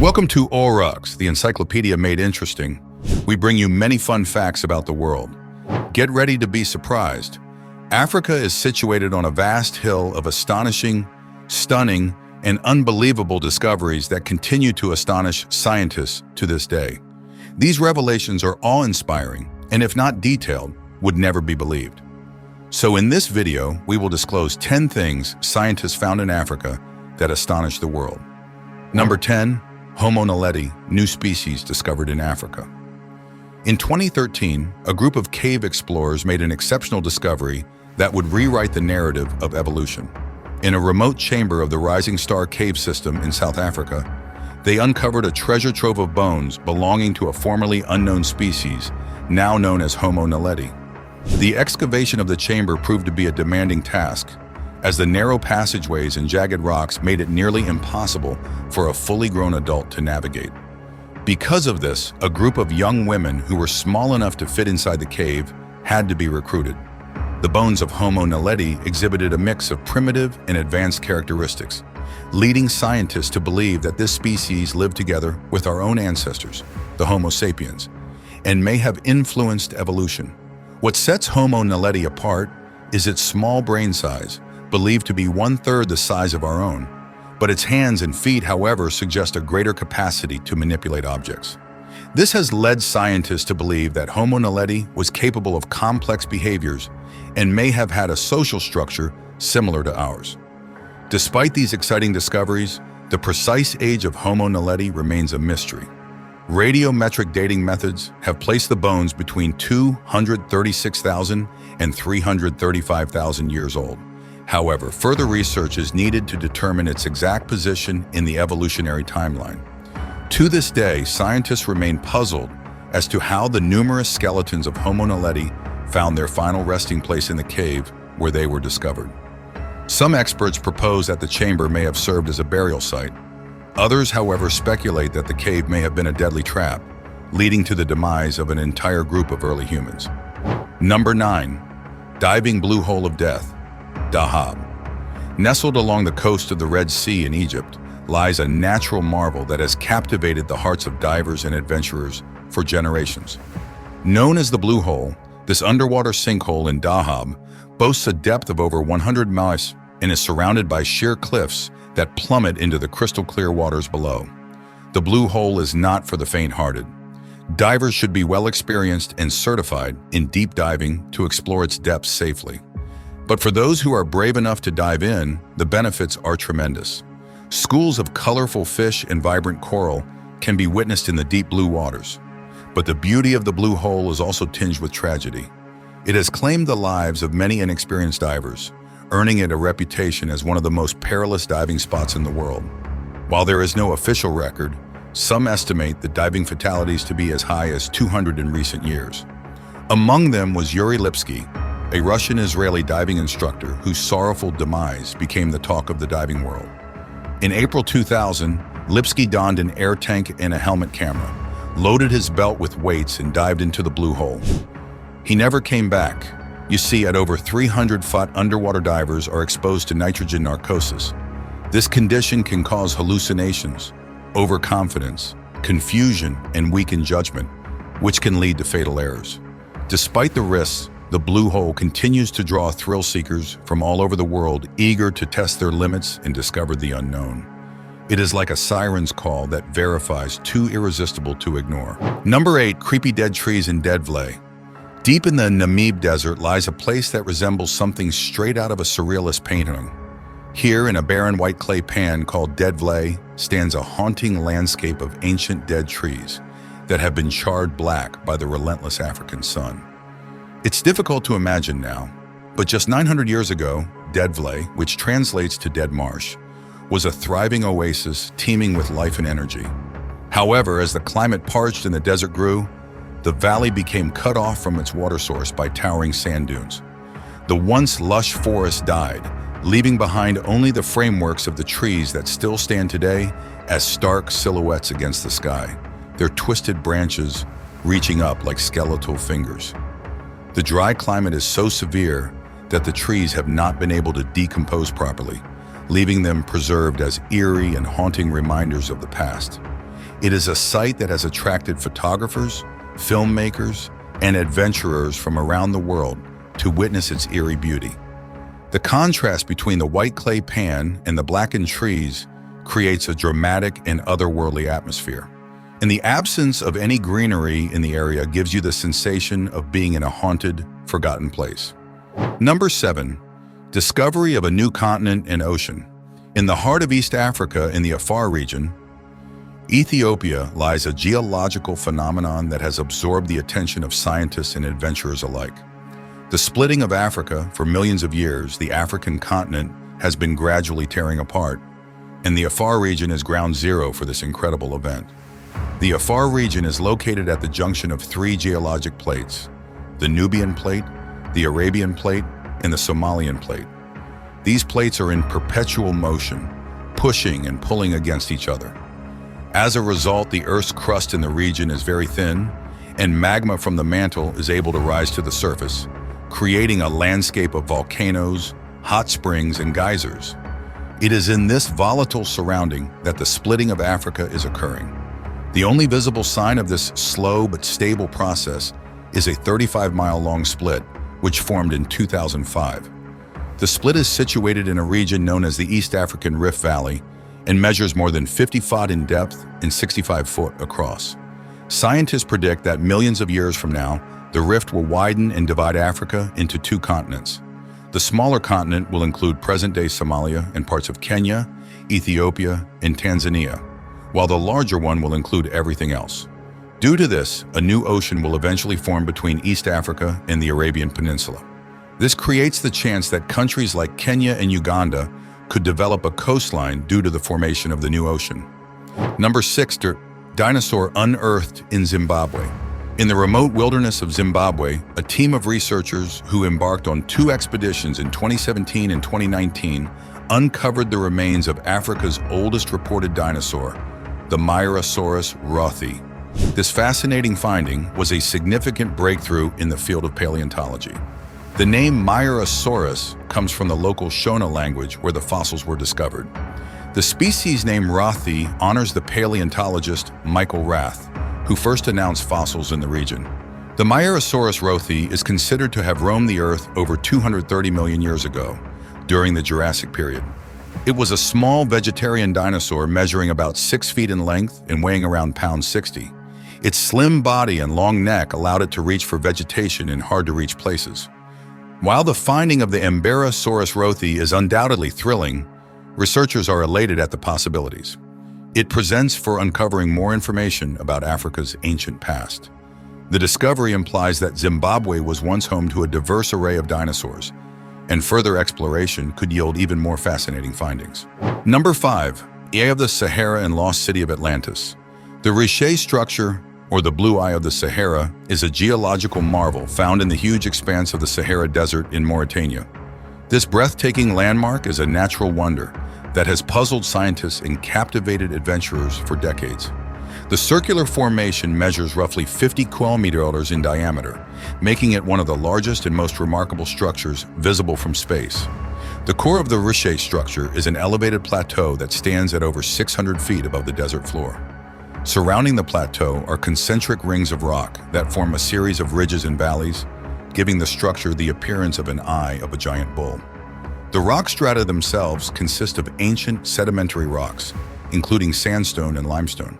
Welcome to Aurochs, the encyclopedia made interesting. We bring you many fun facts about the world. Get ready to be surprised. Africa is situated on a vast hill of astonishing, stunning, and unbelievable discoveries that continue to astonish scientists to this day. These revelations are awe-inspiring, and if not detailed, would never be believed. So in this video, we will disclose 10 things scientists found in Africa that astonish the world. Number 10. Homon naledi, new species discovered in Africa. In 2013, a group of cave explorers made an exceptional discovery that would rewrite the narrative of evolution. In a remote chamber of the Rising Star cave system in South Africa, they uncovered a treasure trove of bones belonging to a formerly unknown species, now known as Homon naledi. The excavation of the chamber proved to be a demanding task, as the narrow passageways and jagged rocks made it nearly impossible for a fully grown adult to navigate. Because of this, a group of young women who were small enough to fit inside the cave had to be recruited. The bones of Homon naledi exhibited a mix of primitive and advanced characteristics, leading scientists to believe that this species lived together with our own ancestors, the Homo sapiens, and may have influenced evolution. What sets Homon naledi apart is its small brain size, believed to be 1/3 the size of our own, but its hands and feet, however, suggest a greater capacity to manipulate objects. This has led scientists to believe that Homon naledi was capable of complex behaviors and may have had a social structure similar to ours. Despite these exciting discoveries, the precise age of Homon naledi remains a mystery. Radiometric dating methods have placed the bones between 236,000 and 335,000 years old. However, further research is needed to determine its exact position in the evolutionary timeline. To this day, scientists remain puzzled as to how the numerous skeletons of Homon naledi found their final resting place in the cave where they were discovered. Some experts propose that the chamber may have served as a burial site. Others, however, speculate that the cave may have been a deadly trap, leading to the demise of an entire group of early humans. Number 9. Diving Blue Hole of Dahab. Nestled along the coast of the Red Sea in Egypt lies a natural marvel that has captivated the hearts of divers and adventurers for generations. Known as the Blue Hole, this underwater sinkhole in Dahab boasts a depth of over 100 miles and is surrounded by sheer cliffs that plummet into the crystal-clear waters below. The Blue Hole is not for the faint-hearted. Divers should be well experienced and certified in deep diving to explore its depths safely. But for those who are brave enough to dive in, the benefits are tremendous. Schools of colorful fish and vibrant coral can be witnessed in the deep blue waters. But the beauty of the Blue Hole is also tinged with tragedy. It has claimed the lives of many inexperienced divers, earning it a reputation as one of the most perilous diving spots in the world. While there is no official record, some estimate the diving fatalities to be as high as 200 in recent years. Among them was Yuri Lipsky, a Russian-Israeli diving instructor whose sorrowful demise became the talk of the diving world. In April 2000, Lipsky donned an air tank and a helmet camera, loaded his belt with weights, and dived into the Blue Hole. He never came back. You see, at over 300 feet, underwater divers are exposed to nitrogen narcosis. This condition can cause hallucinations, overconfidence, confusion, and weakened judgment, which can lead to fatal errors. Despite the risks, the Blue Hole continues to draw thrill seekers from all over the world, eager to test their limits and discover the unknown. It is like a siren's call that verifies too irresistible to ignore. Number 8. Creepy dead trees in Deadvlei. Deep in the Namib Desert lies a place that resembles something straight out of a surrealist painting. Here, in a barren white clay pan called Deadvlei, stands a haunting landscape of ancient dead trees that have been charred black by the relentless African sun. It's difficult to imagine now, but just 900 years ago, Deadvlei, which translates to dead marsh, was a thriving oasis teeming with life and energy. However, as the climate parched and the desert grew, the valley became cut off from its water source by towering sand dunes. The once lush forest died, leaving behind only the frameworks of the trees that still stand today as stark silhouettes against the sky, their twisted branches reaching up like skeletal fingers. The dry climate is so severe that the trees have not been able to decompose properly, leaving them preserved as eerie and haunting reminders of the past. It is a site that has attracted photographers, filmmakers, and adventurers from around the world to witness its eerie beauty. The contrast between the white clay pan and the blackened trees creates a dramatic and otherworldly atmosphere. And the absence of any greenery in the area gives you the sensation of being in a haunted, forgotten place. Number 7. Discovery of a new continent and ocean. In the heart of East Africa in the Afar region, Ethiopia lies a geological phenomenon that has absorbed the attention of scientists and adventurers alike. The splitting of Africa for millions of years, the African continent has been gradually tearing apart, and the Afar region is ground zero for this incredible event. The Afar region is located at the junction of 3 geologic plates: the Nubian Plate, the Arabian Plate, and the Somalian Plate. These plates are in perpetual motion, pushing and pulling against each other. As a result, the Earth's crust in the region is very thin, and magma from the mantle is able to rise to the surface, creating a landscape of volcanoes, hot springs, and geysers. It is in this volatile surrounding that the splitting of Africa is occurring. The only visible sign of this slow but stable process is a 35-mile-long split, which formed in 2005. The split is situated in a region known as the East African Rift Valley and measures more than 50 feet in depth and 65 feet across. Scientists predict that millions of years from now, the rift will widen and divide Africa into 2 continents. The smaller continent will include present-day Somalia and parts of Kenya, Ethiopia, and Tanzania, while the larger one will include everything else. Due to this, a new ocean will eventually form between East Africa and the Arabian Peninsula. This creates the chance that countries like Kenya and Uganda could develop a coastline due to the formation of the new ocean. Number 6. Dinosaur unearthed in Zimbabwe. In the remote wilderness of Zimbabwe, a team of researchers who embarked on 2 expeditions in 2017 and 2019 uncovered the remains of Africa's oldest reported dinosaur, the Maiasaurus rothii. This fascinating finding was a significant breakthrough in the field of paleontology. The name Maiasaurus comes from the local Shona language where the fossils were discovered. The species name rothii honors the paleontologist Michael Rath, who first announced fossils in the region. The Maiasaurus rothii is considered to have roamed the Earth over 230 million years ago, during the Jurassic period. It was a small vegetarian dinosaur measuring about 6 feet in length and weighing around pound 60. Its slim body and long neck allowed it to reach for vegetation in hard-to-reach places. While the finding of the Maiasaurus rothii is undoubtedly thrilling, researchers are elated at the possibilities. It presents for uncovering more information about Africa's ancient past. The discovery implies that Zimbabwe was once home to a diverse array of dinosaurs, and further exploration could yield even more fascinating findings. Number 5. Eye of the Sahara and Lost City of Atlantis. The Riche structure, or the Blue Eye of the Sahara, is a geological marvel found in the huge expanse of the Sahara Desert in Mauritania. This breathtaking landmark is a natural wonder that has puzzled scientists and captivated adventurers for decades. The circular formation measures roughly 50 kilometers in diameter, making it one of the largest and most remarkable structures visible from space. The core of the Riche structure is an elevated plateau that stands at over 600 feet above the desert floor. Surrounding the plateau are concentric rings of rock that form a series of ridges and valleys, giving the structure the appearance of an eye of a giant bull. The rock strata themselves consist of ancient sedimentary rocks, including sandstone and limestone.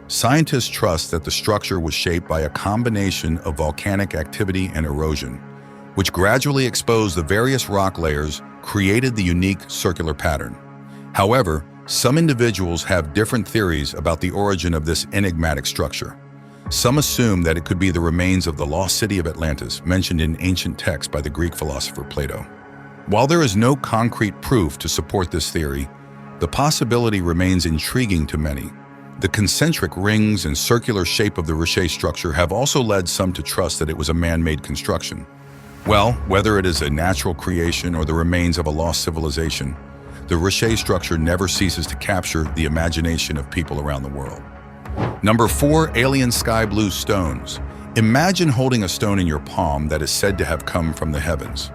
Scientists trust that the structure was shaped by a combination of volcanic activity and erosion, which gradually exposed the various rock layers, created the unique circular pattern. However, some individuals have different theories about the origin of this enigmatic structure. Some assume that it could be the remains of the lost city of Atlantis mentioned in ancient texts by the Greek philosopher Plato. While there is no concrete proof to support this theory, the possibility remains intriguing to many. The concentric rings and circular shape of the Riche structure have also led some to trust that it was a man-made construction. Well, whether it is a natural creation or the remains of a lost civilization, the Riche structure never ceases to capture the imagination of people around the world. Number 4. Alien sky blue stones. Imagine holding a stone in your palm that is said to have come from the heavens.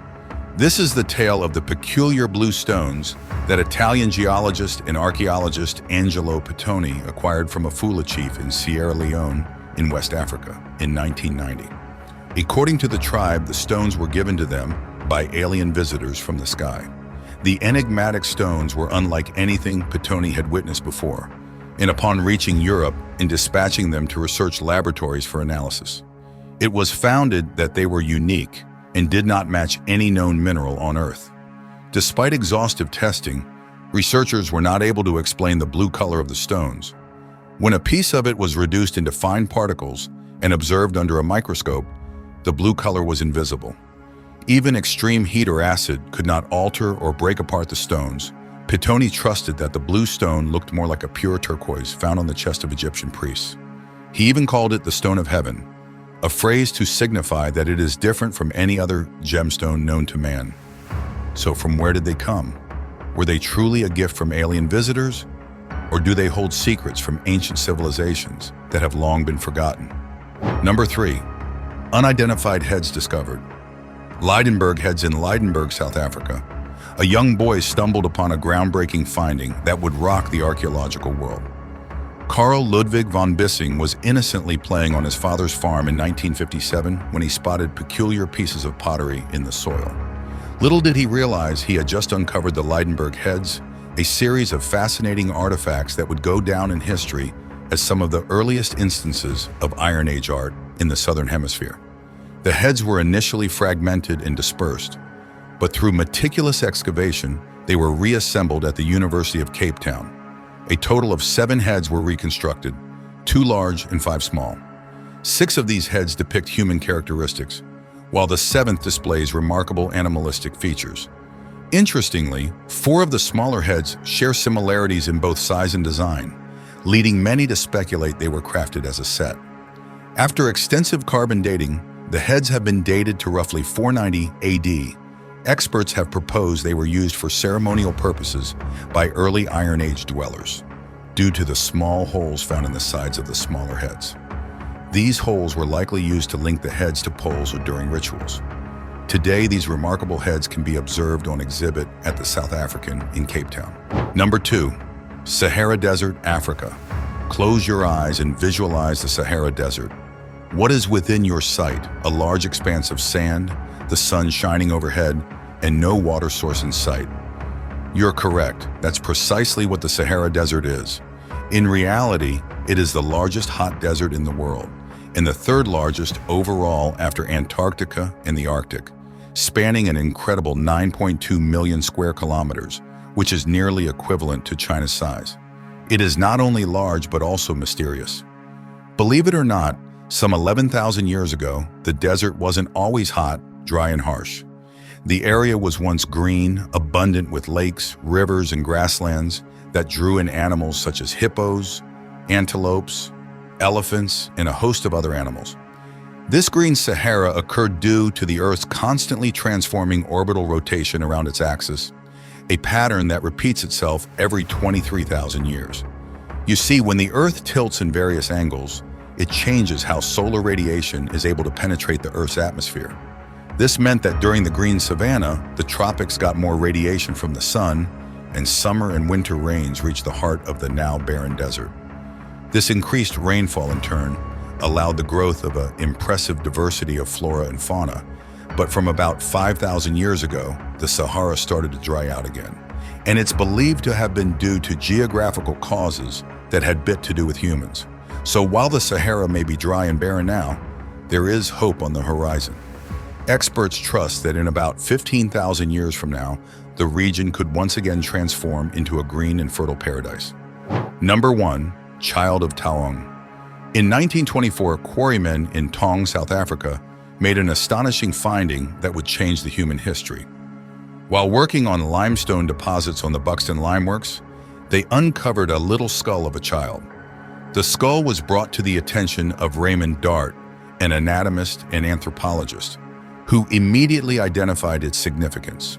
This is the tale of the peculiar blue stones that Italian geologist and archaeologist Angelo Pittoni acquired from a Fula chief in Sierra Leone in West Africa in 1990. According to the tribe, the stones were given to them by alien visitors from the sky. The enigmatic stones were unlike anything Pittoni had witnessed before, and upon reaching Europe and dispatching them to research laboratories for analysis, it was found that they were unique and did not match any known mineral on Earth. Despite exhaustive testing, researchers were not able to explain the blue color of the stones. When a piece of it was reduced into fine particles and observed under a microscope, the blue color was invisible. Even extreme heat or acid could not alter or break apart the stones. Pittoni trusted that the blue stone looked more like a pure turquoise found on the chest of Egyptian priests. He even called it the stone of heaven, a phrase to signify that it is different from any other gemstone known to man. So from where did they come? Were they truly a gift from alien visitors? Or do they hold secrets from ancient civilizations that have long been forgotten? Number 3. Unidentified heads discovered. Lydenburg heads in Lydenburg, South Africa. A young boy stumbled upon a groundbreaking finding that would rock the archaeological world. Carl Ludwig von Bissing was innocently playing on his father's farm in 1957 when he spotted peculiar pieces of pottery in the soil. Little did he realize he had just uncovered the Lydenburg heads, a series of fascinating artifacts that would go down in history as some of the earliest instances of Iron Age art in the Southern Hemisphere. The heads were initially fragmented and dispersed, but through meticulous excavation, they were reassembled at the University of Cape Town. A total of 7 heads were reconstructed, 2 large and 5 small. 6 of these heads depict human characteristics, while the 7th displays remarkable animalistic features. Interestingly, 4 of the smaller heads share similarities in both size and design, leading many to speculate they were crafted as a set. After extensive carbon dating, the heads have been dated to roughly 490 AD. Experts have proposed they were used for ceremonial purposes by early Iron Age dwellers, due to the small holes found in the sides of the smaller heads. These holes were likely used to link the heads to poles or during rituals. Today, these remarkable heads can be observed on exhibit at the South African in Cape Town. Number 2. Sahara Desert, Africa. Close your eyes and visualize the Sahara Desert. What is within your sight? A large expanse of sand, the sun shining overhead, and no water source in sight. You're correct. That's precisely what the Sahara Desert is. In reality, it is the largest hot desert in the world, and the 3rd largest overall after Antarctica and the Arctic, spanning an incredible 9.2 million square kilometers, which is nearly equivalent to China's size. It is not only large but also mysterious. Believe it or not, some 11,000 years ago, the desert wasn't always hot, dry, and harsh. The area was once green, abundant with lakes, rivers, and grasslands that drew in animals such as hippos, antelopes, elephants, and a host of other animals. This green Sahara occurred due to the Earth's constantly transforming orbital rotation around its axis, a pattern that repeats itself every 23,000 years. You see, when the Earth tilts in various angles, it changes how solar radiation is able to penetrate the Earth's atmosphere. This meant that during the green savanna, the tropics got more radiation from the sun, and summer and winter rains reached the heart of the now barren desert. This increased rainfall, in turn, allowed the growth of an impressive diversity of flora and fauna. But from about 5,000 years ago, the Sahara started to dry out again. And it's believed to have been due to geographical causes that had bit to do with humans. So while the Sahara may be dry and barren now, there is hope on the horizon. Experts trust that in about 15,000 years from now, the region could once again transform into a green and fertile paradise. Number 1. Child of Taung. In 1924, quarrymen in Taung, South Africa, made an astonishing finding that would change the human history. While working on limestone deposits on the Buxton Limeworks, they uncovered a little skull of a child. The skull was brought to the attention of Raymond Dart, an anatomist and anthropologist, who immediately identified its significance.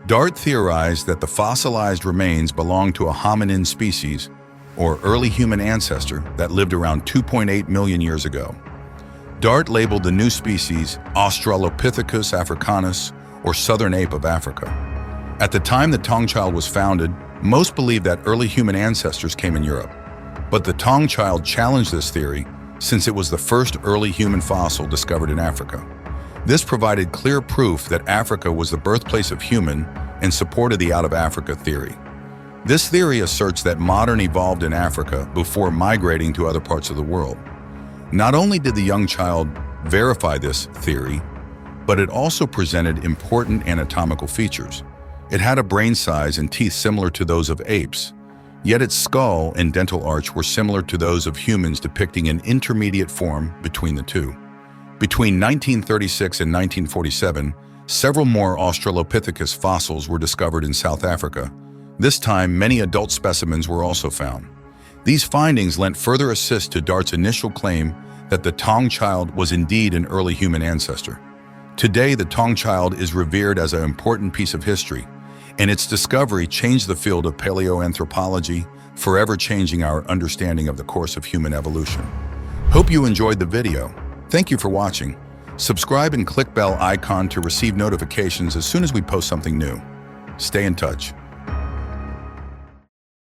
Dart theorized that the fossilized remains belonged to a hominin species, or early human ancestor, that lived around 2.8 million years ago. Dart labeled the new species Australopithecus africanus, or southern ape of Africa. At the time the Taung child was founded, most believed that early human ancestors came in Europe. But the Taung child challenged this theory since it was the first early human fossil discovered in Africa. This provided clear proof that Africa was the birthplace of human and supported the out-of-Africa theory. This theory asserts that modern evolved in Africa before migrating to other parts of the world. Not only did the young child verify this theory, but it also presented important anatomical features. It had a brain size and teeth similar to those of apes, yet its skull and dental arch were similar to those of humans, depicting an intermediate form between the two. Between 1936 and 1947, several more Australopithecus fossils were discovered in South Africa. This time, many adult specimens were also found. These findings lent further assist to Dart's initial claim that the Taung child was indeed an early human ancestor. Today, the Taung child is revered as an important piece of history, and its discovery changed the field of paleoanthropology, forever changing our understanding of the course of human evolution. Hope you enjoyed the video. Thank you for watching. Subscribe and click bell icon to receive notifications as soon as we post something new. Stay in touch.